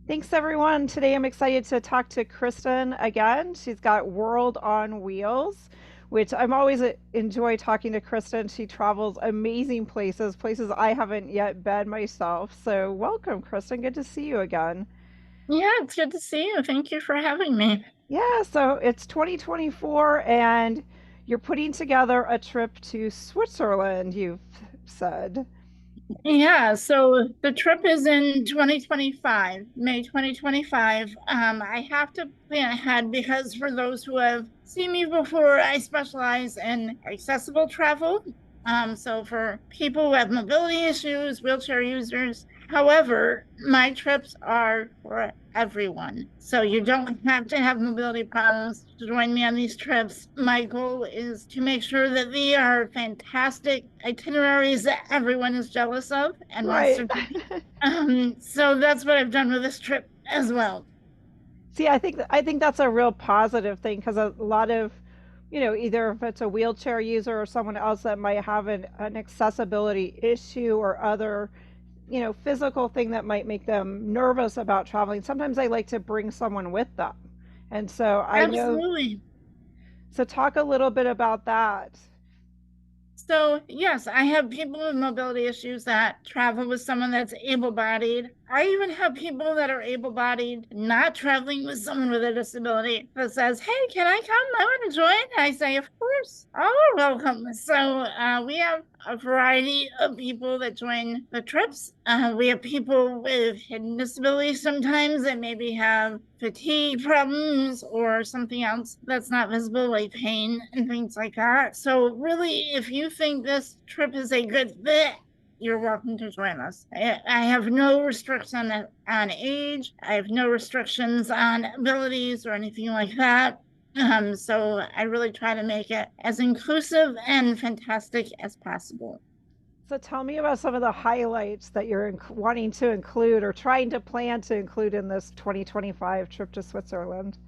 Thanks, everyone. Today I'm excited to talk to Kristin again. She's got World on Wheels, which I'm always enjoy talking to Kristin. She travels amazing places I haven't yet been myself. So, welcome, Kristin. Good to see you again. Yeah, it's good to see you. Thank you for having me. Yeah, so it's 2024 and you're putting together a trip to Switzerland, you've said. Yeah, so the trip is in 2025, May 2025. I have to plan ahead because for those who have seen me before, I specialize in accessible travel. So for people who have mobility issues, wheelchair users. However, my trips are for everyone. So you don't have to have mobility problems to join me on these trips. My goal is to make sure that they are fantastic itineraries that everyone is jealous of and wants Right. to take. So that's what I've done with this trip as well. See, I think that's a real positive thing because a lot of, either if it's a wheelchair user or someone else that might have an accessibility issue or other, physical thing that might make them nervous about traveling. Sometimes they like to bring someone with them. And so I know, Absolutely. so talk a little bit about that. So, yes, I have people with mobility issues that travel with someone that's able-bodied. I even have people that are able-bodied not traveling with someone with a disability that says, "Hey, can I come? I want to join." I say, "Of course, all are welcome." So, we have a variety of people that join the trips. We have people with hidden disabilities sometimes that maybe have fatigue problems or something else that's not visible, like pain and things like that. So, really, if you think this trip is a good fit, you're welcome to join us. I have no restriction on age. I have no restrictions on abilities or anything like that. So I really try to make it as inclusive and fantastic as possible. So tell me about some of the highlights that you're wanting to include or trying to plan to include in this 2025 trip to Switzerland.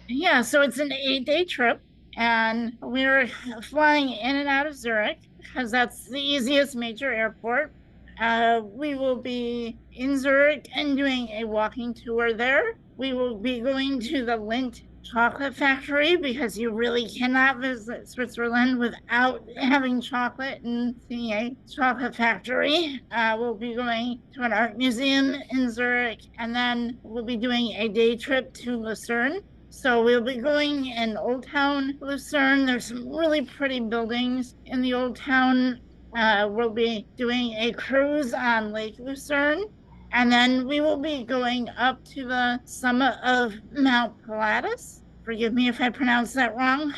Yeah, so it's an 8-day trip, and we're flying in and out of Zurich because that's the easiest major airport. We will be in Zurich and doing a walking tour there. We will be going to the Lindt chocolate factory because you really cannot visit Switzerland without having chocolate and seeing a chocolate factory. We'll be going to an art museum in Zurich, and then we'll be doing a day trip to Lucerne. So we'll be going in Old Town Lucerne. There's some really pretty buildings in the Old Town. We'll be doing a cruise on Lake Lucerne. And then we will be going up to the summit of Mount Pilatus. Forgive me if I pronounce that wrong.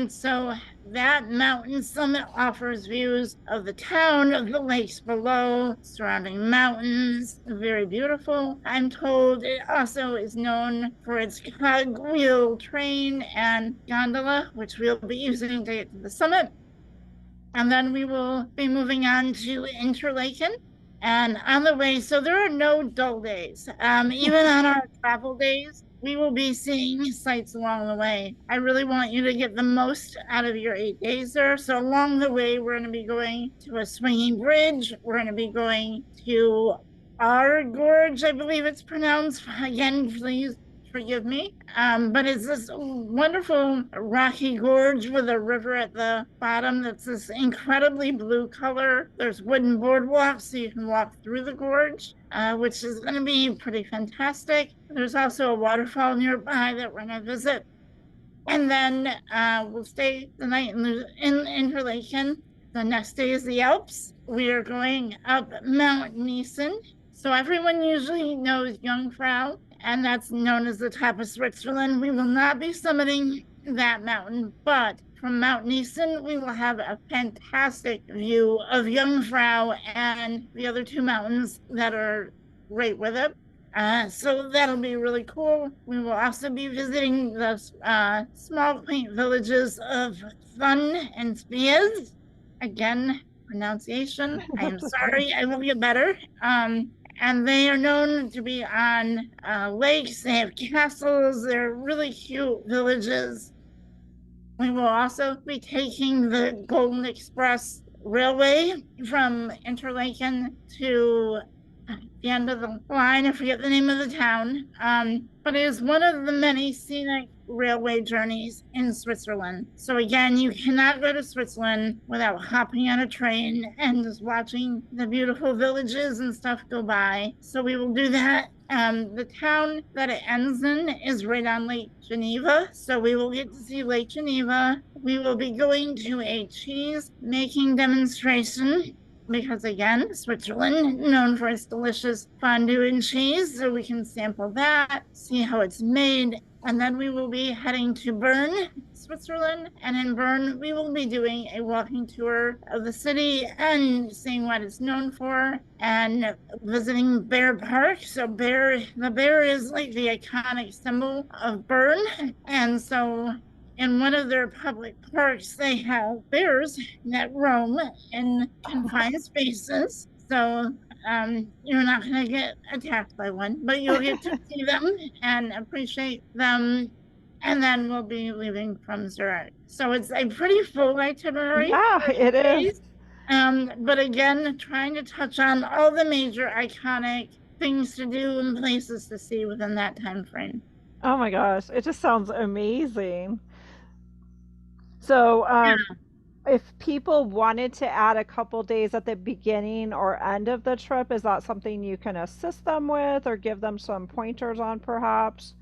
So that mountain summit offers views of the town, of the lakes below, surrounding mountains. Very beautiful. I'm told it also is known for its cogwheel train and gondola, which we'll be using to get to the summit. And then we will be moving on to Interlaken. And on the way, so there are no dull days. Even on our travel days, we will be seeing sights along the way. I really want you to get the most out of your 8 days there. So along the way, we're going to be going to a swinging bridge. We're going to be going to our gorge, I believe it's pronounced. Again, please forgive me. But it's this wonderful rocky gorge with a river at the bottom that's this incredibly blue color. There's wooden boardwalks so you can walk through the gorge, which is going to be pretty fantastic. There's also a waterfall nearby that we're going to visit. And then we'll stay the night in Interlaken. The next day is the Alps. We are going up Mount Niesen. So everyone usually knows Jungfrau, and that's known as the top of Switzerland. We will not be summiting that mountain, but from Mount Niesen, we will have a fantastic view of Jungfrau and the other two mountains that are right with it. So that'll be really cool. We will also be visiting the small, quaint villages of Thun and Spiez. Again, pronunciation. I am That's okay. sorry. I will get better. And they are known to be on lakes. They have castles. They're really cute villages. We will also be taking the Golden Express Railway from Interlaken to the end of the line. I forget the name of the town. But it is one of the many scenic railway journeys in Switzerland. So again, you cannot go to Switzerland without hopping on a train and just watching the beautiful villages and stuff go by. So we will do that. The town that it ends in is right on Lake Geneva. So we will get to see Lake Geneva. We will be going to a cheese making demonstration because again, Switzerland, known for its delicious fondue and cheese, so we can sample that, see how it's made, and then we will be heading to Bern, Switzerland, and in Bern, we will be doing a walking tour of the city and seeing what it's known for, and visiting Bear Park. So the bear is like the iconic symbol of Bern, and so in one of their public parks, they have bears that roam in confined spaces. So you're not going to get attacked by one, but you'll get to see them and appreciate them. And then we'll be leaving from Zurich. So it's a pretty full itinerary. Yeah, it is. But again, trying to touch on all the major iconic things to do and places to see within that time frame. Oh my gosh, it just sounds amazing. So, if people wanted to add a couple days at the beginning or end of the trip, is that something you can assist them with or give them some pointers on perhaps?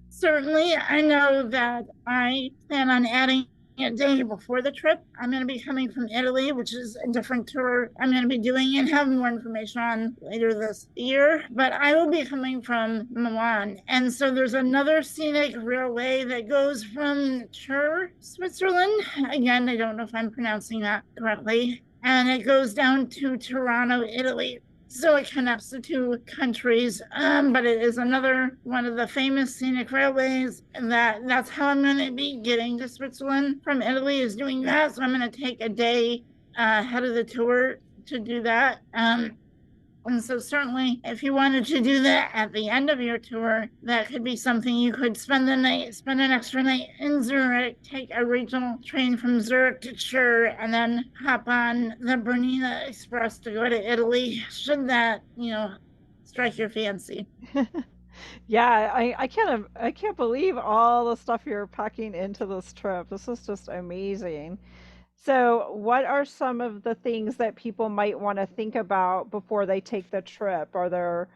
Certainly, I know that I plan on adding a day before the trip. I'm going to be coming from Italy, which is a different tour I'm going to be doing and have more information on later this year. But I will be coming from Milan. And so there's another scenic railway that goes from Chur, Switzerland. Again, I don't know if I'm pronouncing that correctly. And it goes down to Tirano, Italy. So it connects the two countries, but it is another one of the famous scenic railways, and that's how I'm going to be getting to Switzerland from Italy, is doing that. So I'm going to take a day ahead of the tour to do that. And so certainly if you wanted to do that at the end of your tour, that could be something you could spend an extra night in Zurich, take a regional train from Zurich to Chur, and then hop on the Bernina Express to go to Italy, should that, strike your fancy. Yeah, I can't believe all the stuff you're packing into this trip. This is just amazing. So, what are some of the things that people might want to think about before they take the trip? Are there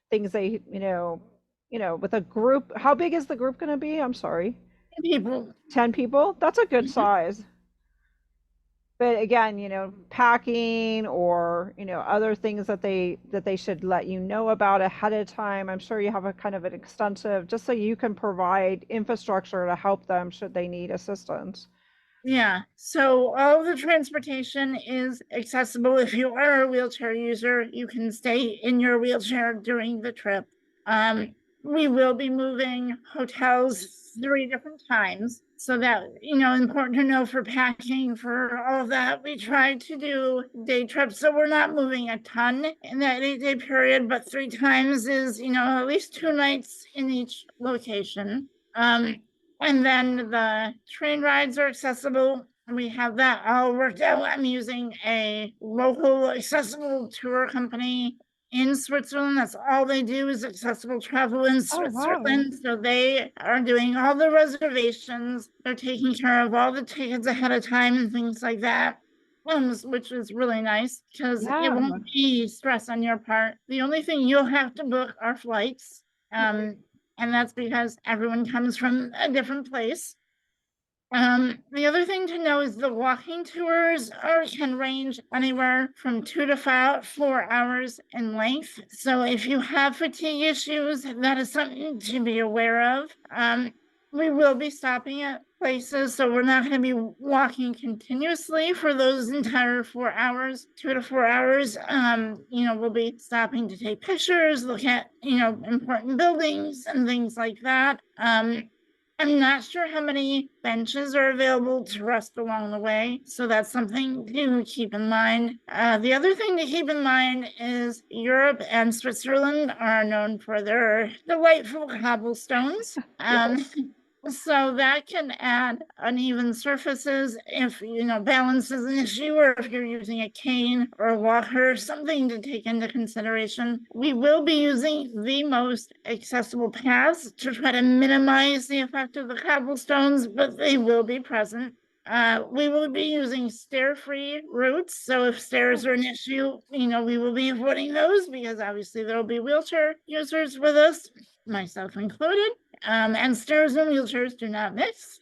things they, with a group, how big is the group going to be? I'm sorry. People. 10 people? That's a good Mhm. size. But again, packing or, other things that they should let you know about ahead of time. I'm sure you have a kind of an extensive, just so you can provide infrastructure to help them should they need assistance. Yeah, so all the transportation is accessible. If you are a wheelchair user, you can stay in your wheelchair during the trip. We will be moving hotels 3 different times. So that, important to know for packing, for all of that. We try to do day trips, so we're not moving a ton in that 8-day period, but 3 times is, at least 2 nights in each location. And then the train rides are accessible. We have that all worked out. I'm using a local accessible tour company in Switzerland. That's all they do is accessible travel in Oh, wow. Switzerland. So they are doing all the reservations. They're taking care of all the tickets ahead of time and things like that. Which is really nice because it Yeah. won't be stress on your part. The only thing you'll have to book are flights. And that's because everyone comes from a different place. The other thing to know is the walking tours can range anywhere from 2 to 4 hours in length. So if you have fatigue issues, that is something to be aware of. We will be stopping at places, so we're not going to be walking continuously for those entire 4 hours, 2 to 4 hours. We'll be stopping to take pictures, look at, important buildings and things like that. I'm not sure how many benches are available to rest along the way, so that's something to keep in mind. The other thing to keep in mind is Europe and Switzerland are known for their delightful cobblestones. Yes. So that can add uneven surfaces if, balance is an issue, or if you're using a cane or a walker, something to take into consideration. We will be using the most accessible paths to try to minimize the effect of the cobblestones, but they will be present. We will be using stair-free routes. So if stairs are an issue, we will be avoiding those because obviously there will be wheelchair users with us, myself included. And stairs and wheelchairs do not mix.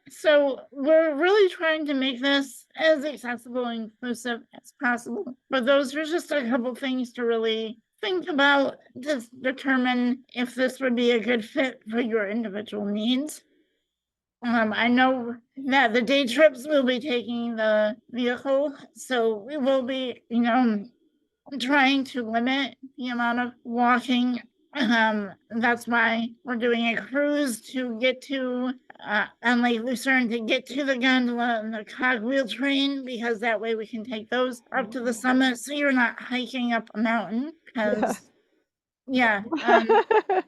So we're really trying to make this as accessible and inclusive as possible. But those are just a couple things to really think about to determine if this would be a good fit for your individual needs. I know that the day trips will be taking the vehicle, so we will be, trying to limit the amount of walking. That's why we're doing a cruise to get to on Lake Lucerne to get to the gondola and the cogwheel train, because that way we can take those up to the summit, so you're not hiking up a mountain. Yeah. Because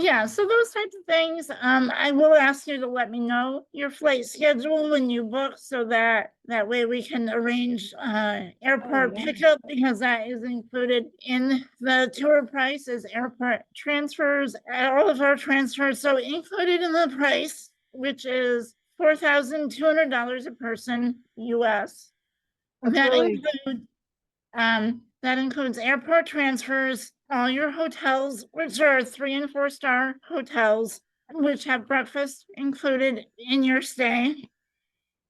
yeah, so those types of things. I will ask you to let me know your flight schedule when you book, so that way we can arrange airport yeah. pickup, because that is included in the tour price as airport transfers, all of our transfers. So included in the price, which is $4,200 a person US. That's That really includes airport transfers, all your hotels, which are 3 and 4 star hotels, which have breakfast included in your stay,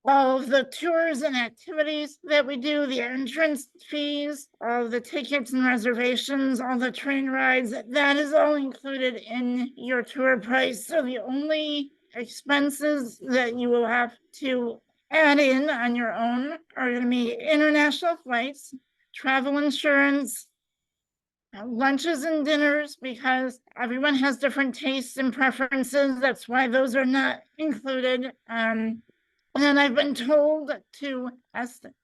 all of the tours and activities that we do, the entrance fees, all of the tickets and reservations, all the train rides, that is all included in your tour price. So the only expenses that you will have to add in on your own are going to be international flights, travel insurance, lunches and dinners, because everyone has different tastes and preferences. That's why those are not included. And I've been told to estimate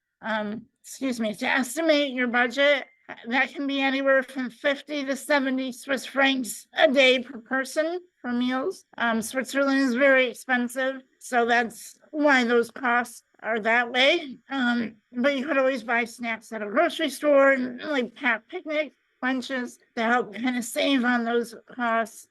your budget. That can be anywhere from 50 to 70 Swiss francs a day per person for meals. Switzerland is very expensive, so that's why those costs are that way. But you could always buy snacks at a grocery store and like pack picnic lunches to help kind of save on those costs.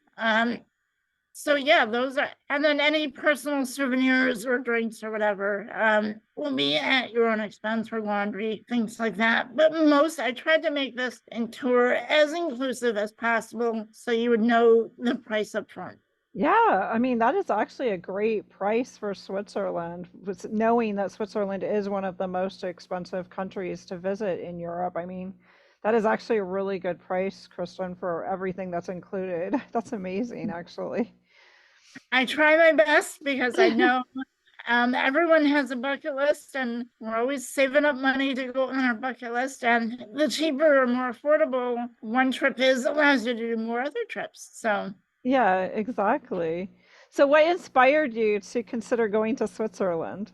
So yeah, those are, and then any personal souvenirs or drinks or whatever will be at your own expense, for laundry, things like that. But I tried to make this tour as inclusive as possible, so you would know the price up front. Yeah, I mean, that is actually a great price for Switzerland, with knowing that Switzerland is one of the most expensive countries to visit in Europe. I mean, that is actually a really good price, Kristen, for everything that's included. That's amazing, actually. I try my best because I know everyone has a bucket list, and we're always saving up money to go on our bucket list. And the cheaper or more affordable one trip is, allows you to do more other trips. So Yeah, exactly. So what inspired you to consider going to Switzerland?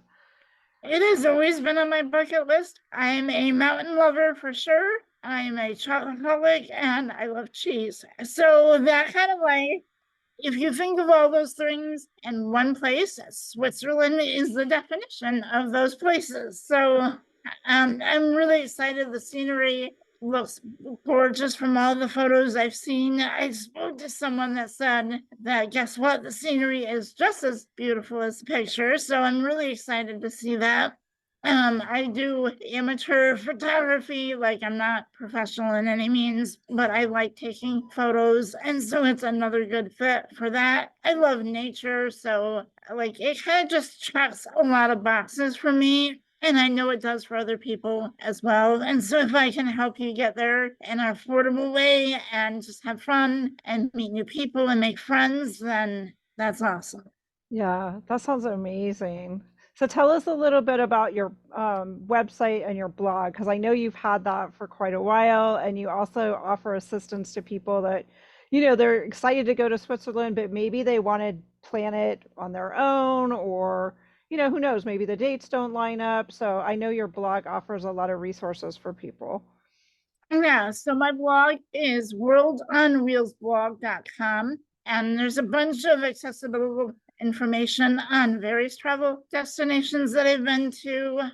it has always been on my bucket list. I'm a mountain lover for sure. I'm a chocoholic and I love cheese. So that kind of like, if you think of all those things in one place, Switzerland is the definition of those places. So I'm really excited. The scenery looks gorgeous from all the photos I've seen. I spoke to someone that said that, guess what? The scenery is just as beautiful as the picture. So I'm really excited to see that. I do amateur photography, like I'm not professional in any means, but I like taking photos, and so it's another good fit for that. I love nature, so like it kind of just checks a lot of boxes for me, and I know it does for other people as well. And so if I can help you get there in an affordable way and just have fun and meet new people and make friends, then that's awesome. Yeah, that sounds amazing. So tell us a little bit about your website and your blog, because I know you've had that for quite a while, and you also offer assistance to people that, they're excited to go to Switzerland, but maybe they want to plan it on their own, or, who knows, maybe the dates don't line up. So I know your blog offers a lot of resources for people. Yeah, so my blog is worldonwheelsblog.com. and there's a bunch of accessible information on various travel destinations that I've been to.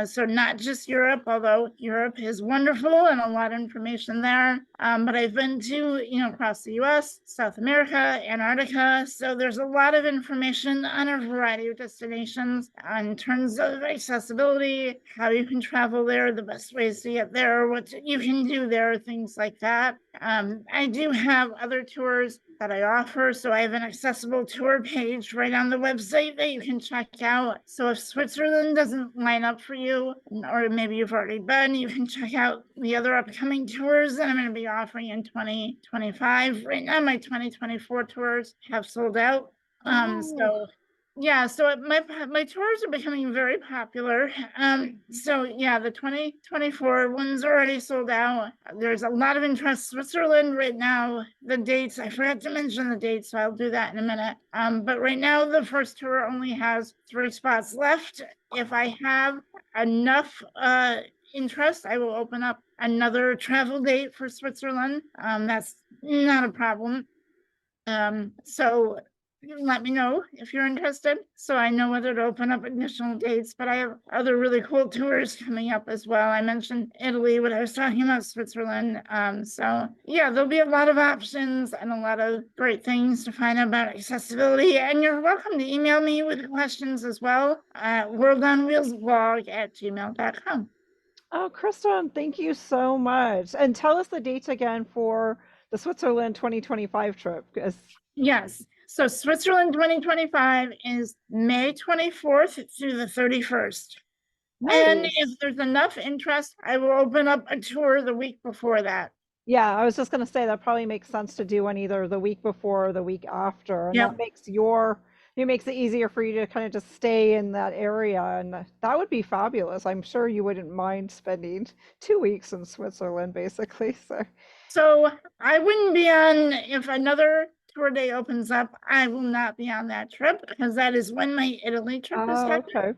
So not just Europe, although Europe is wonderful and a lot of information there. But I've been to, across the US, South America, Antarctica. So there's a lot of information on a variety of destinations in terms of accessibility, how you can travel there, the best ways to get there, what you can do there, things like that. I do have other tours that I offer. So I have an accessible tour page right on the website that you can check out. So if Switzerland doesn't line up for you, or maybe you've already been, you can check out the other upcoming tours that I'm going to be offering in 2025. Right now, my 2024 tours have sold out. So yeah, so my tours are becoming very popular. So yeah, the 2024 one's already sold out. There's a lot of interest. Switzerland right now, the dates, I forgot to mention the dates, so I'll do that in a minute. But right now the first tour only has 3 spots left. If I have enough interest, I will open up another travel date for Switzerland. That's not a problem. So let me know if you're interested, so I know whether to open up additional dates. But I have other really cool tours coming up as well. I mentioned Italy when I was talking about Switzerland. So yeah, there'll be a lot of options and a lot of great things to find out about accessibility. And you're welcome to email me with questions as well at worldonwheelsblog@gmail.com. Oh, Kristin, thank you so much. And tell us the dates again for the Switzerland 2025 trip. Yes. So Switzerland 2025 is May 24th through the 31st. And if Nice. there's enough interest, I will open up a tour the week before that. Yeah, I was just going to say that probably makes sense to do one either the week before or the week after. And Yep. that it makes it easier for you to kind of just stay in that area. And that would be fabulous. I'm sure you wouldn't mind spending 2 weeks in Switzerland, basically. So I wouldn't be on, if another tour day opens up, I will not be on that trip because that is when my Italy trip is Oh, happening. okay.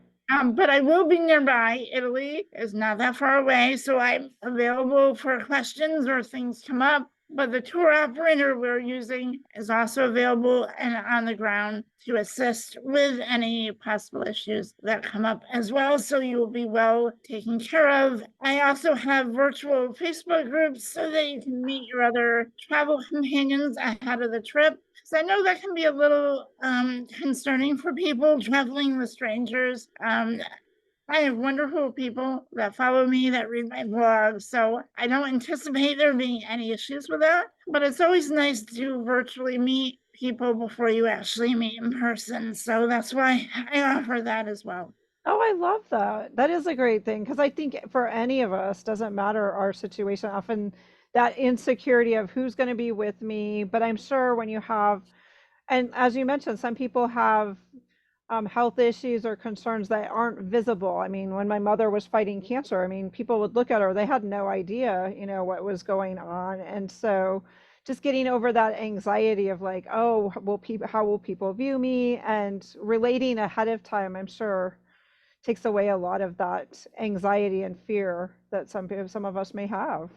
But I will be nearby. Italy is not that far away, so I'm available for questions or things come up. But the tour operator we're using is also available and on the ground to assist with any possible issues that come up as well. So you will be well taken care of. I also have virtual Facebook groups so that you can meet your other travel companions ahead of the trip. So I know that can be a little concerning for people traveling with strangers. I have wonderful people that follow me, that read my blog, so I don't anticipate there being any issues with that. But it's always nice to virtually meet people before you actually meet in person. So that's why I offer that as well. Oh, I love that. That is a great thing because I think for any of us, doesn't matter our situation, often that insecurity of who's going to be with me. But I'm sure when you have, and as you mentioned, some people have health issues or concerns that aren't visible. I mean, when my mother was fighting cancer, I mean, people would look at her, they had no idea, what was going on. And so just getting over that anxiety of like, oh, how will people view me? And relating ahead of time, I'm sure takes away a lot of that anxiety and fear that some of us may have.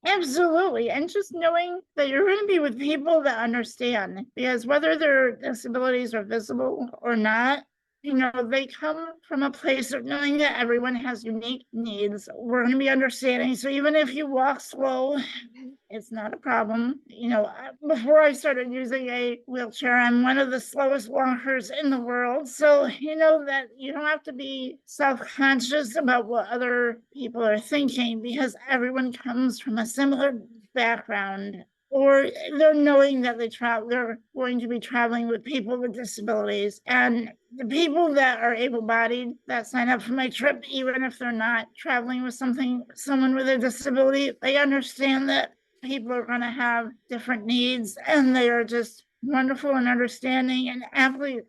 Absolutely. And just knowing that you're going to be with people that understand, because whether their disabilities are visible or not, they come from a place of knowing that everyone has unique needs. We're going to be understanding. So even if you walk slow, it's not a problem. Before I started using a wheelchair, I'm one of the slowest walkers in the world. So, that you don't have to be self-conscious about what other people are thinking because everyone comes from a similar background, or they're knowing that they're going to be traveling with people with disabilities. And the people that are able-bodied that sign up for my trip, even if they're not traveling with someone with a disability, they understand that people are going to have different needs, and they are just wonderful and understanding and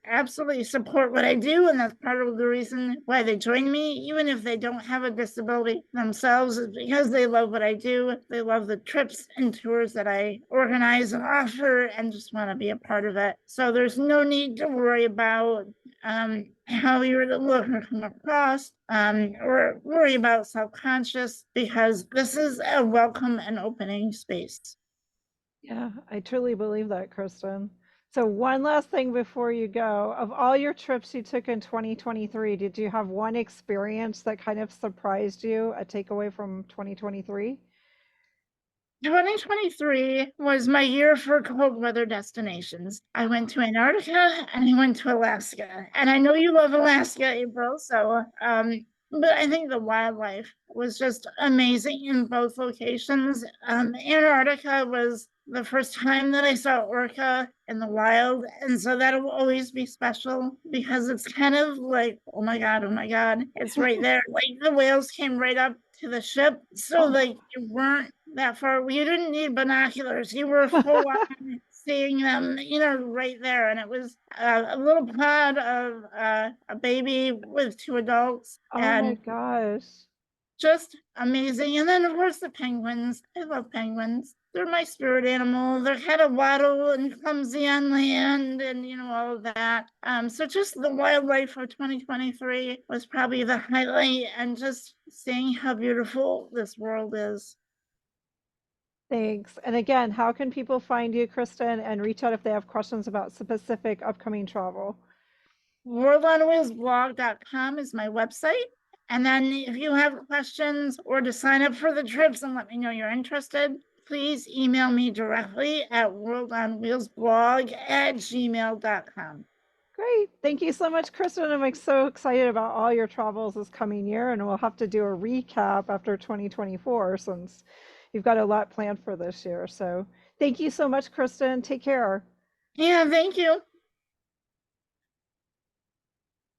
absolutely support what I do. And that's part of the reason why they join me, even if they don't have a disability themselves, is because they love what I do. They love the trips and tours that I organize and offer and just want to be a part of it. So there's no need to worry about how you're to look or come across, or worry about self-conscious, because this is a welcome and opening space. Yeah, I truly believe that, Kristen. So one last thing before you go. Of all your trips you took in 2023, did you have one experience that kind of surprised you, a takeaway from 2023? 2023 was my year for cold weather destinations. I went to Antarctica and I went to Alaska. And I know you love Alaska, April, so but I think the wildlife was just amazing in both locations. Antarctica was the first time that I saw orca in the wild, and so that'll always be special because it's kind of like, oh my God, it's right there. Like the whales came right up to the ship, so Oh, like you weren't that far. You didn't need binoculars. You were full on seeing them, right there. And it was a little pod of a baby with two adults, oh my and gosh. just amazing. And then, of course, the penguins. I love penguins. They're my spirit animal. They're kind of waddle and clumsy on land and, all of that. So just the wildlife of 2023 was probably the highlight, and just seeing how beautiful this world is. Thanks. And again, how can people find you, Kristen, and reach out if they have questions about specific upcoming travel? WorldOnWheelsBlog.com is my website. And then if you have questions or to sign up for the trips and let me know you're interested, please email me directly at worldonwheelsblog@gmail.com. Great. Thank you so much, Kristen. I'm so excited about all your travels this coming year, and we'll have to do a recap after 2024 since you've got a lot planned for this year. So thank you so much, Kristen. Take care. Yeah, thank you.